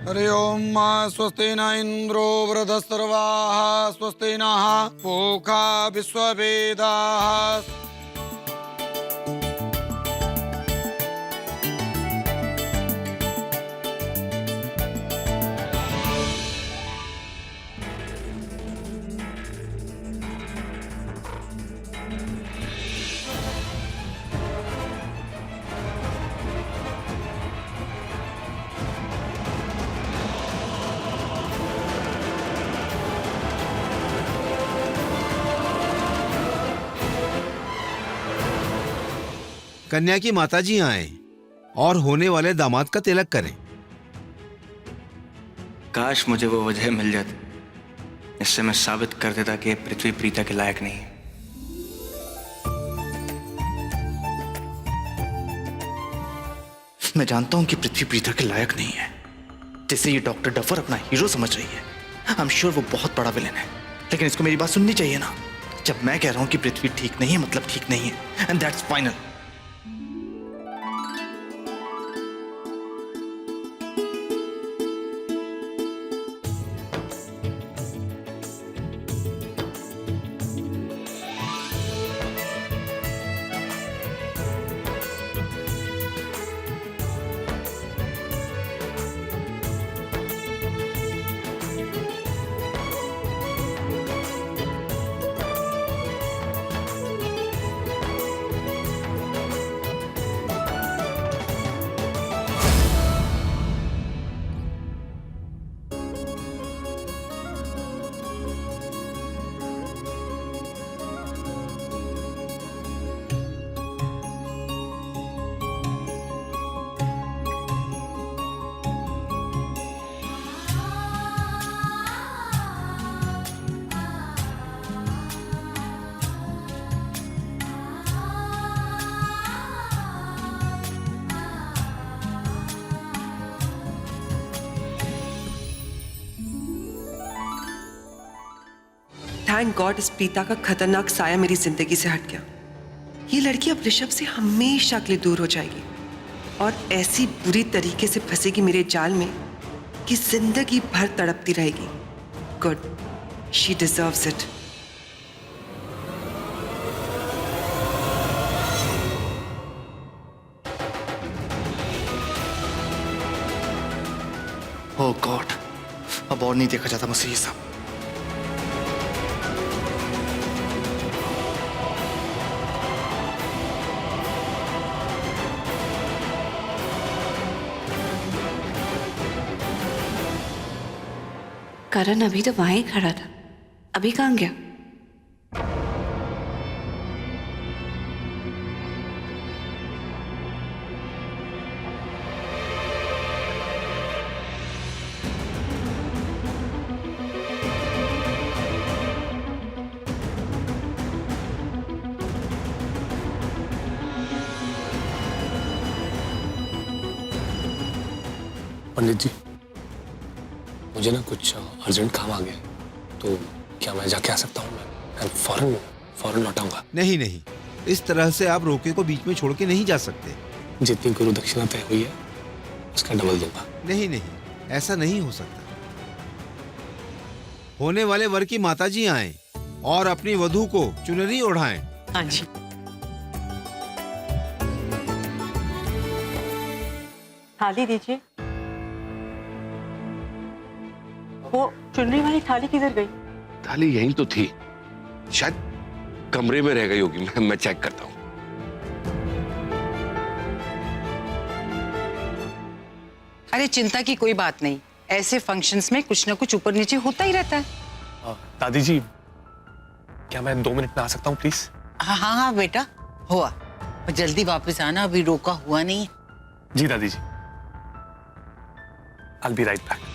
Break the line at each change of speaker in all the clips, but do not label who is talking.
हरि ओम स्वस्ति न इंद्रो वृधस्तर्वाः स्वस्ति नः पूषा विश्ववेदाः।
कन्या की माताजी आए और होने वाले दामाद का तिलक करें।
काश मुझे वो वजह मिल जाती, इससे मैं साबित कर देता कि पृथ्वी प्रीता के लायक नहीं है।
मैं जानता हूं कि पृथ्वी प्रीता के लायक नहीं है, जिसे ये डॉक्टर डफर अपना हीरो समझ रही है। आई एम श्योर वो बहुत बड़ा विलेन है, लेकिन इसको मेरी बात सुननी चाहिए ना। जब मैं कह रहा हूं कि पृथ्वी ठीक नहीं है, मतलब ठीक नहीं है, and that's final.
Thank God इस प्रीता का खतरनाक साया मेरी जिंदगी से हट गया। ये लड़की अब ऋषभ से हमेशा के लिए दूर हो जाएगी और ऐसी बुरी तरीके से फंसेगी मेरे जाल में कि जिंदगी भर तड़पती रहेगी। Good, she deserves it.
Oh God, अब और नहीं देखा जाता मुझसे ये सब।
करण अभी तो वहां ही खड़ा था, अभी कहाँ गया?
पंडित जी, मुझे ना कुछ अर्जेंट काम आ गया, तो क्या मैं जाके आ सकता हूँ? मैं फौरन लौटाऊंगा।
नहीं नहीं, इस तरह से आप रोके को बीच में छोड़ के नहीं जा सकते।
जितनी गुरु दक्षिणा तय हुई है उसका डबल दूंगा।
नहीं नहीं, ऐसा नहीं हो सकता। होने वाले वर की माताजी आए और अपनी वधू को चुनरी ओढ़ाएं।
हाँ जी।
थाली दीजिए। वो चुनरी वाली थाली किधर गई?
थाली यहीं तो थी, शायद कमरे में रह गई होगी। मैं चेक करता हूँ।
अरे चिंता की कोई बात नहीं, ऐसे फंक्शंस में कुछ ना कुछ ऊपर नीचे होता ही रहता है।
दादी जी, क्या मैं 2 मिनट में आ सकता हूँ प्लीज?
हाँ हाँ हाँ बेटा, हुआ। जल्दी वापस आना, अभी रोका हुआ नहीं।
जी दादी जी, I'll be right back.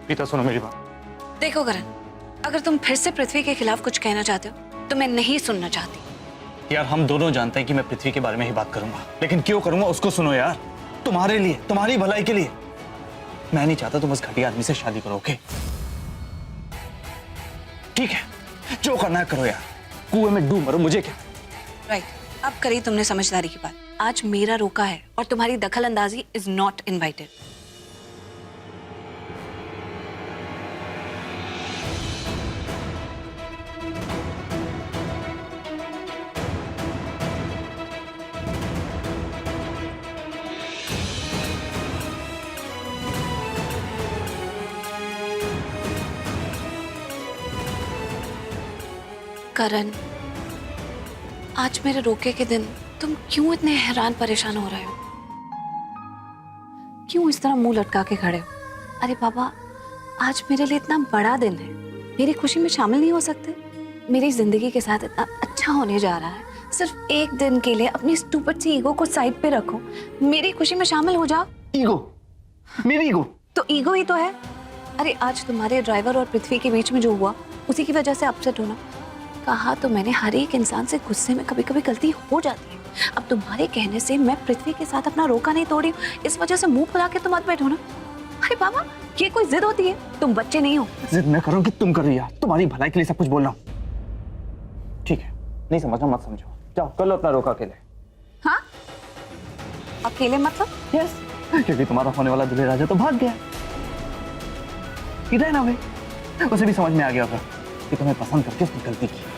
Preeta सुनो मेरी बात।
देखो करण, अगर तुम फिर से पृथ्वी के खिलाफ कुछ कहना चाहते हो तो मैं नहीं सुनना चाहती।
यार हम दोनों जानते हैं कि मैं पृथ्वी के बारे में ही बात करूंगा, लेकिन क्यों करूंगा उसको सुनो यार। तुम्हारे लिए, तुम्हारी भलाई के लिए। मैं नहीं चाहता तुम उस घटिया आदमी से शादी करो, ओके?
ठीक है, जो करना है करो यार, कुएं में डूब मरो, मुझे क्या।
राइट, अब करी तुमने समझदारी की बात। आज मेरा रोका है और तुम्हारी दखल अंदाजी इज नॉट इन्वाइटेड। करण, आज मेरे रोके के दिन तुम क्यों इतने हैरान परेशान हो रहे हो? क्यों इस तरह मुंह लटका के खड़े हो? अरे बाबा, आज मेरे लिए इतना बड़ा दिन है, मेरी खुशी में शामिल नहीं हो सकते? मेरी जिंदगी के साथ इतना अच्छा होने जा रहा है, सिर्फ एक दिन के लिए अपनी स्टूपिड सी ईगो को साइड पे रखो, मेरी खुशी में शामिल हो जाओ।
ईगो? मेरी ईगो?
तो ईगो ही तो है। अरे आज तुम्हारे ड्राइवर और पृथ्वी के बीच में जो हुआ, उसी की वजह से अपसेट होना। कहा तो मैंने, हर एक इंसान से गुस्से में कभी कभी गलती हो जाती है। अब तुम्हारे कहने से मैं पृथ्वी के साथ अपना रोका नहीं तोड़ी, इस वजह से मुंह फुला के तुम मत बैठो ना। अरे बाबा, ये कोई जिद होती है? तुम बच्चे नहीं हो।
जिद मैं करूं कि तुम कर रही हो? तुम्हारी भलाई के लिए सब कुछ बोल रहा हूं। ठीक है, नहीं समझना मत समझो, जाओ कर लो अपना रोका अकेले।
हाँ, अकेले मतलब?
यस, क्योंकि तुम्हारा होने वाला दूल्हे राजा तो भाग गया। इधर ना भाई, उसे भी समझ में आ गया होगा कि तुम्हें पसंद करके उसने गलती की।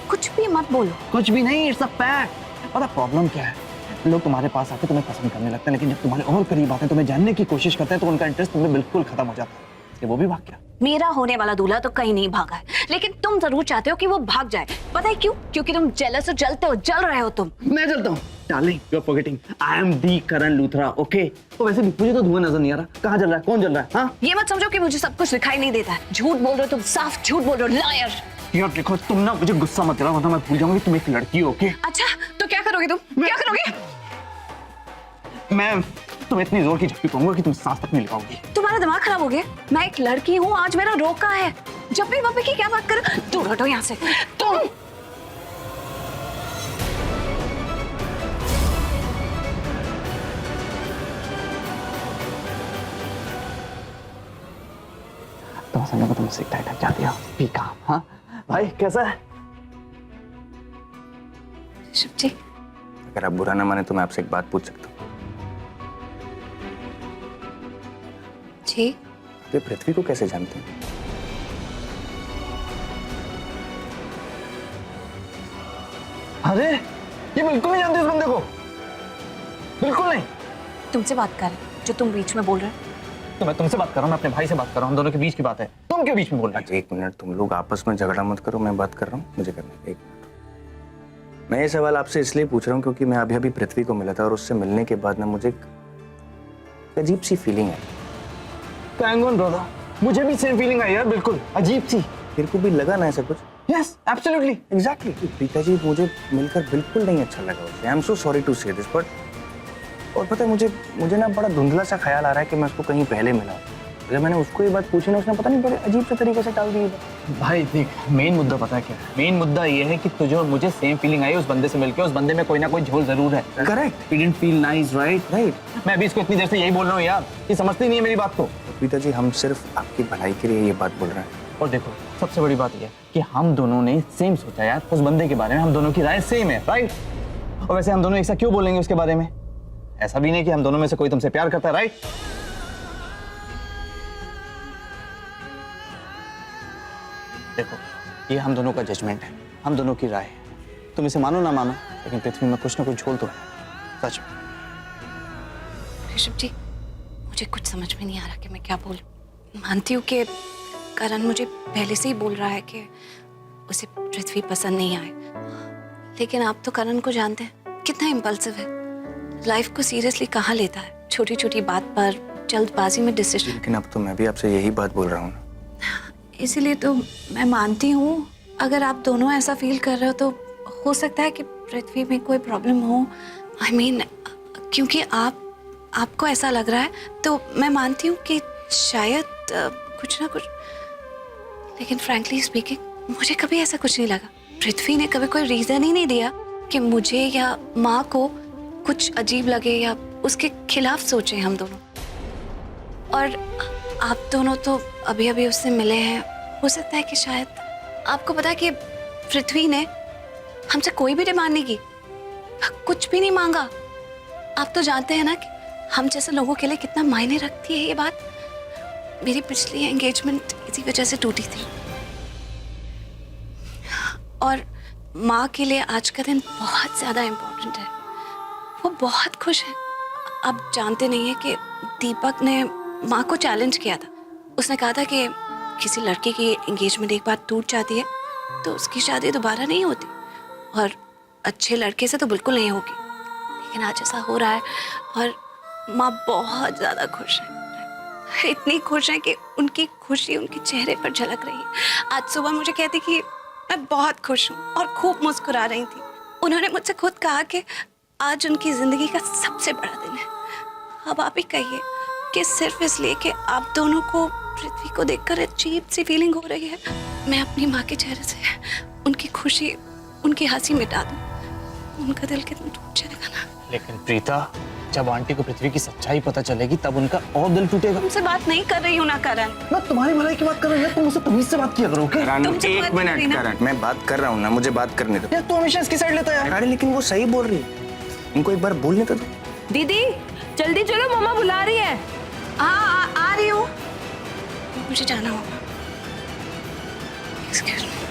कुछ भी मत बोलो।
कुछ भी नहीं, इट्स अ फैक्ट। पता प्रॉब्लम क्या है, लोग तुम्हारे पास आके तुम्हें पसंद करने लगते हैं, लेकिन जब तुम्हारे और करीब आते हैं, तुम्हें जानने की कोशिश करते हैं, तो उनका इंटरेस्ट तुम्हें बिल्कुल खत्म हो जाता है। वो भी भाग गया।
मेरा होने वाला दूल्हा तो कहीं नहीं भागा है, लेकिन तुम जरूर चाहते हो कि वो भाग जाए। पता है क्यों? क्योंकि तुम जेलस हो, जलते हो, जल रहे हो तुम।
मैं जलता हूँ darling, you are forgetting, I am the Karan Luthra, okay? तो वैसे भी मुझे तो धुआं नजर नहीं आ रहा, कहाँ जल रहा है, कौन जल रहा है? हाँ,
ये मत समझो कि मुझे सब कुछ दिखाई नहीं देता है। झूठ बोल रहे हो तुम, साफ झूठ बोल रहे हो, लायर।
यार देखो, तुम ना मुझे गुस्सा मत दिलाओ, वरना मैं भूल जाऊंगी तुम एक लड़की हो, ओके?
अच्छा, तो क्या करोगे तुम? क्या करोगे?
मैं तुम्हें इतनी जोर की झपकी पाऊंगा कि तुम सांस तक नहीं ले पाओगी।
तुम्हारा दिमाग खराब हो गया? मैं एक लड़की हूँ, आज मेरा रोका है। जब भी वब्बी की क्या बात कर, दूर हटो यहाँ से तुम।
तुम समझो कि तुमसे एक टाइट जाती हो, पीका। हाँ भाई, कैसा है?
शिव जी,
अगर आप बुरा ना माने तो मैं आपसे एक बात पूछ सकता हूँ?
जी।
ये पृथ्वी को कैसे जानते हैं?
अरे ये बिल्कुल नहीं जानते इस बंदे को, बिल्कुल नहीं।
तुमसे बात कर रहे हैं, जो तुम बीच में बोल रहे हो।
तो मैं तुमसे बात कर रहा हूँ, मैं अपने भाई से बात कर रहा हूँ, हम दोनों के बीच की बात है, तुम क्यों बीच में बोल रहे हो?
एक मिनट, तुम लोग आपस में झगड़ा मत करो, मैं बात कर रहा हूँ, मुझे करना है। एक मिनट, मैं ये सवाल आपसे इसलिए पूछ रहा हूँ क्योंकि मैं अभी अभी पृथ्वी को मिला था और उससे मिलने के बाद ना मुझे एक अजीब सी फीलिंग है।
ब्रदर, मुझे भी सेम फीलिंग आई यार, बिल्कुल अजीब सी।
तेरे को भी लगा ना ऐसा कुछ?
Yes, absolutely,
exactly. Preeta ji, मुझे मिलकर बिल्कुल नहीं अच्छा लगा उसे। I am so sorry to say this, but और पता है मुझे ना बड़ा धुंधला सा ख्याल आ रहा है कि मैं उसको कहीं पहले मिला हूँ। जब मैंने उसको ये बात पूछी ना, उसने पता नहीं बड़े अजीब से तरीके से टाल दी।
भाई देख, मेन मुद्दा पता है क्या है? मेन मुद्दा ये है कि तुझे और मुझे सेम फीलिंग आई उस बंदे से मिलकर। उस बंदे में कोई ना कोई झोल जरूर है।
Correct.
He didn't feel nice, right? मैं भी इसको इतनी देर से यही बोल रहा हूँ यार, ये समझती नहीं है मेरी बात को।
प्रीता जी, हम सिर्फ आपकी भलाई के लिए ये बात बोल रहे हैं।
और देखो, सबसे बड़ी बात यह है कि हम दोनों ने सेम सोचा यार, उस बंदे के बारे में हम दोनों की राय सेम है, राइट? और वैसे हम दोनों ऐसा क्यों बोलेंगे उसके बारे में? ऐसा भी नहीं कि हम दोनों में से कोई तुमसे प्यार करता है, राइट? देखो, ये हम दोनों का जजमेंट है, हम दोनों की राय है। तुम इसे मानो ना मानो, लेकिन पृथ्वी में कुछ ना कुछ झोल तो है, सच में।
ऋषभ जी, मुझे कुछ समझ में नहीं आ रहा कि मैं क्या बोलूं। मानती हूँ कि करण मुझे पहले से ही बोल रहा है कि उसे पृथ्वी पसंद नहीं आए, लेकिन आप तो करण को जानते हैं, कितना इम्पल्सिव है, लाइफ को सीरियसली कहाँ लेता है, छोटी छोटी बात पर जल्दबाजी में डिसीजन।
लेकिन अब तो मैं भी आपसे यही बात बोल रहा हूँ ना।
इसीलिए तो मैं मानती हूँ, अगर आप दोनों ऐसा फील कर रहे हो तो हो सकता है कि पृथ्वी में कोई प्रॉब्लम हो। I mean, क्योंकि आपको ऐसा लग रहा है तो मैं मानती हूँ कि शायद कुछ ना कुछ, लेकिन फ्रैंकली स्पीकिंग मुझे कभी ऐसा कुछ नहीं लगा। पृथ्वी ने कभी कोई रीजन ही नहीं दिया कि मुझे या माँ को कुछ अजीब लगे या उसके खिलाफ सोचे हम दोनों। और आप दोनों तो अभी अभी उससे मिले हैं, हो सकता है कि शायद आपको पता है कि पृथ्वी ने हमसे कोई भी डिमांड नहीं की, कुछ भी नहीं मांगा। आप तो जानते हैं ना कि हम जैसे लोगों के लिए कितना मायने रखती है ये बात। मेरी पिछली एंगेजमेंट इसी वजह से टूटी थी और माँ के लिए आज का दिन बहुत ज़्यादा इम्पोर्टेंट है। वो बहुत खुश है। आप जानते नहीं है कि दीपक ने माँ को चैलेंज किया था। उसने कहा था कि किसी लड़के की एंगेजमेंट एक बार टूट जाती है तो उसकी शादी दोबारा नहीं होती, और अच्छे लड़के से तो बिल्कुल नहीं होगी। लेकिन आज ऐसा हो रहा है और माँ बहुत ज़्यादा खुश है, इतनी खुश है कि उनकी खुशी उनके चेहरे पर झलक रही है। आज सुबह मुझे कहती कि मैं बहुत खुश हूँ और खूब मुस्कुरा रही थी। उन्होंने मुझसे खुद कहा कि आज उनकी ज़िंदगी का सबसे बड़ा दिन है। अब आप ही कहिए कि सिर्फ इसलिए कि आप दोनों को पृथ्वी को देखकर अजीब सी फीलिंग हो रही है, मैं अपनी माँ के चेहरे से उनकी खुशी, उनकी हंसी मिटा दूँ, उनका दिल कितना टूट जाएगा ना।
लेकिन प्रीता, जब आंटी को पृथ्वी की सच्चाई पता चलेगी तब उनका और दिल टूटेगा।
तुमसे बात नहीं कर रही हूँ ना करण।
मैं तुम्हारी भलाई की बात कर रही हूँ, तुम मुझसे तमीज से बात किया करो, ओके?
तुमसे
एक
बात कर रही
मिनट
ना।
करण, मैं बात कर रहा हूँ ना, मुझे बात करने दो। यार तू हमेशा इसकी साइड लेता है। अरे लेकिन वो सही बोल रही है, इनको एक बार बोलने तो दो।
दीदी जल्दी चलो, मम्मा बुला रही है।
हाँ आ रही हूँ, मुझे जाना होगा। Excuse me.